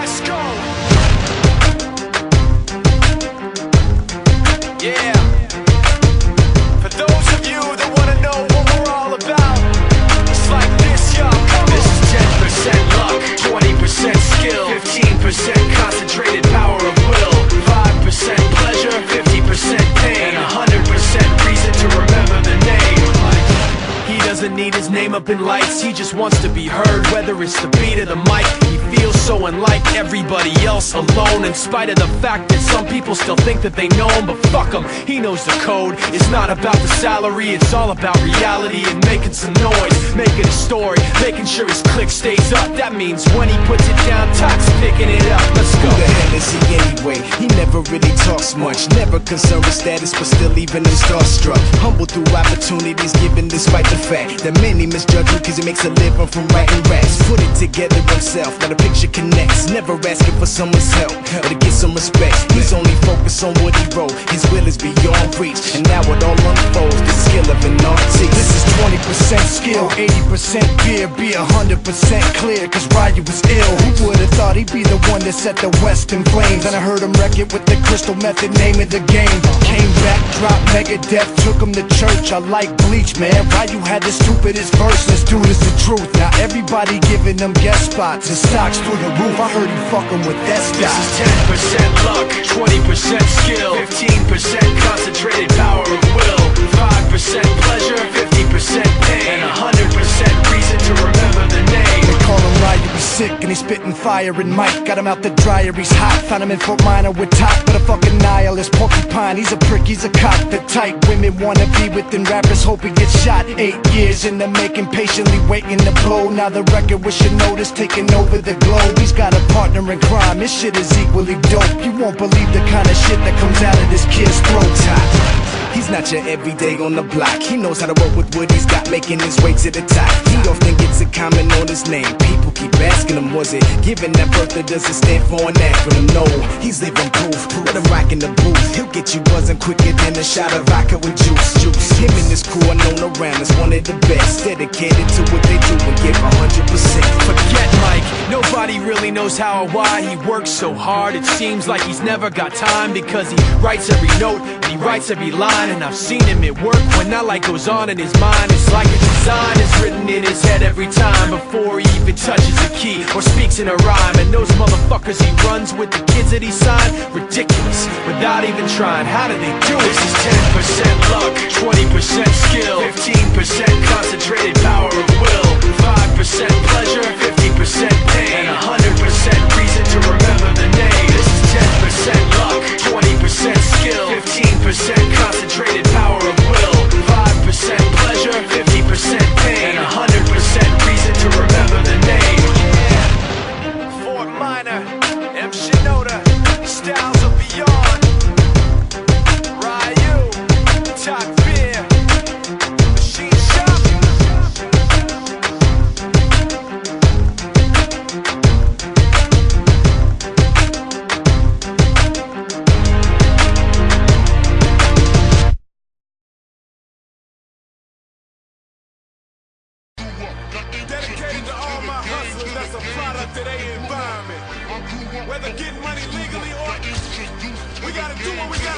Let's go. Yeah. For those of you that wanna know what we're all about, it's like this, y'all. This is 10% luck, 20% skill, 15% concentrated power of will, 5% pleasure, 50% pain, and 100% reason to remember the name. He doesn't need his name up in lights, he just wants to be heard, whether it's the beat or the mic. He feels so unlike everybody else, alone, in spite of the fact that some people still think that they know him. But fuck him, he knows the code. It's not about the salary, it's all about reality and making some noise, making a story, making sure his click stays up. That means when he puts it down, Tox picking it up. Let's go. Who the hell is he anyway? He never really talks much, never concerned with status, but still even in starstruck. Humble through opportunities given despite the fact that many misjudge him cause he makes a living from writing raps. Put it together himself, now the picture connects. Never asking for someone's help or to get some respect. He's only focused on what he wrote, his will is beyond reach. And now it all unfolds, the skill of an artist. This is 20% skill, 80% fear, be 100% clear, cause Ryu was ill. Who would've thought he'd be the one that set the West in flames? And I heard him wreck it with the Crystal Method, name of the game. Came back, dropped Megadeth, took him to church. I like Bleach, man, Ryu had the stupidest verse. This dude is the truth. Now everybody giving them guest spots and stocks through the roof. I heard he fucking with that stock. This is 10% luck, 20% skill, 15% concentrated power of will, 5% pleasure, 50% pain, and 100% reason to remember the name. They call him Ryu, he's sick and he's spitting fire. And Mike got him out the dryer, he's hot. Found him in Fort Minor with top, but a fucking nihilist porcupine. He's a prick, he's a cock. The type women wanna be within, rappers hope he gets shot. 8 years in the making, patiently waiting to blow. Now the record with your notice taking over the globe. He's got a partner in crime, this shit is equally dope. You won't believe the kind of shit that comes out of this kid's throat. He's not your everyday on the block. He knows how to work with what he's got, making his way to the top. He often gets a comment on his name. People keep asking him, was it given that birth that doesn't stand for an acronym? No, he's living proof. Let him rock in the booth. He'll get you buzzing quicker than a shot of vodka with juice. Him and his crew are known around as one of the best, dedicated to what they do and give 100%. Forget Mike, nobody really knows how or why he works so hard. It seems like he's never got time, because he writes every note and he writes every line. And I've seen him at work when that light goes on in his mind. It's like a design is written in his head every time, before he even touches a key or speaks in a rhyme. And those motherfuckers he runs with, the kids that he signed, ridiculous, without even trying. How do they do it? This is 10% luck, 20% skill, 15% concentrated power of will, 5% pleasure, 50% pain, and 100% reason to remember the name. This is 10% luck, 20% skill, 15% concentrated power of will, 5% pleasure, 50% pain, and 100% reason to remember the name. Yeah. Fort Minor, M. Shinoda, Styles of Beyond, Ryu, Top Beer, Machine Shop. Dedicated to all my hustlers that's a product of their environment. Whether getting money legally or we gotta do what we gotta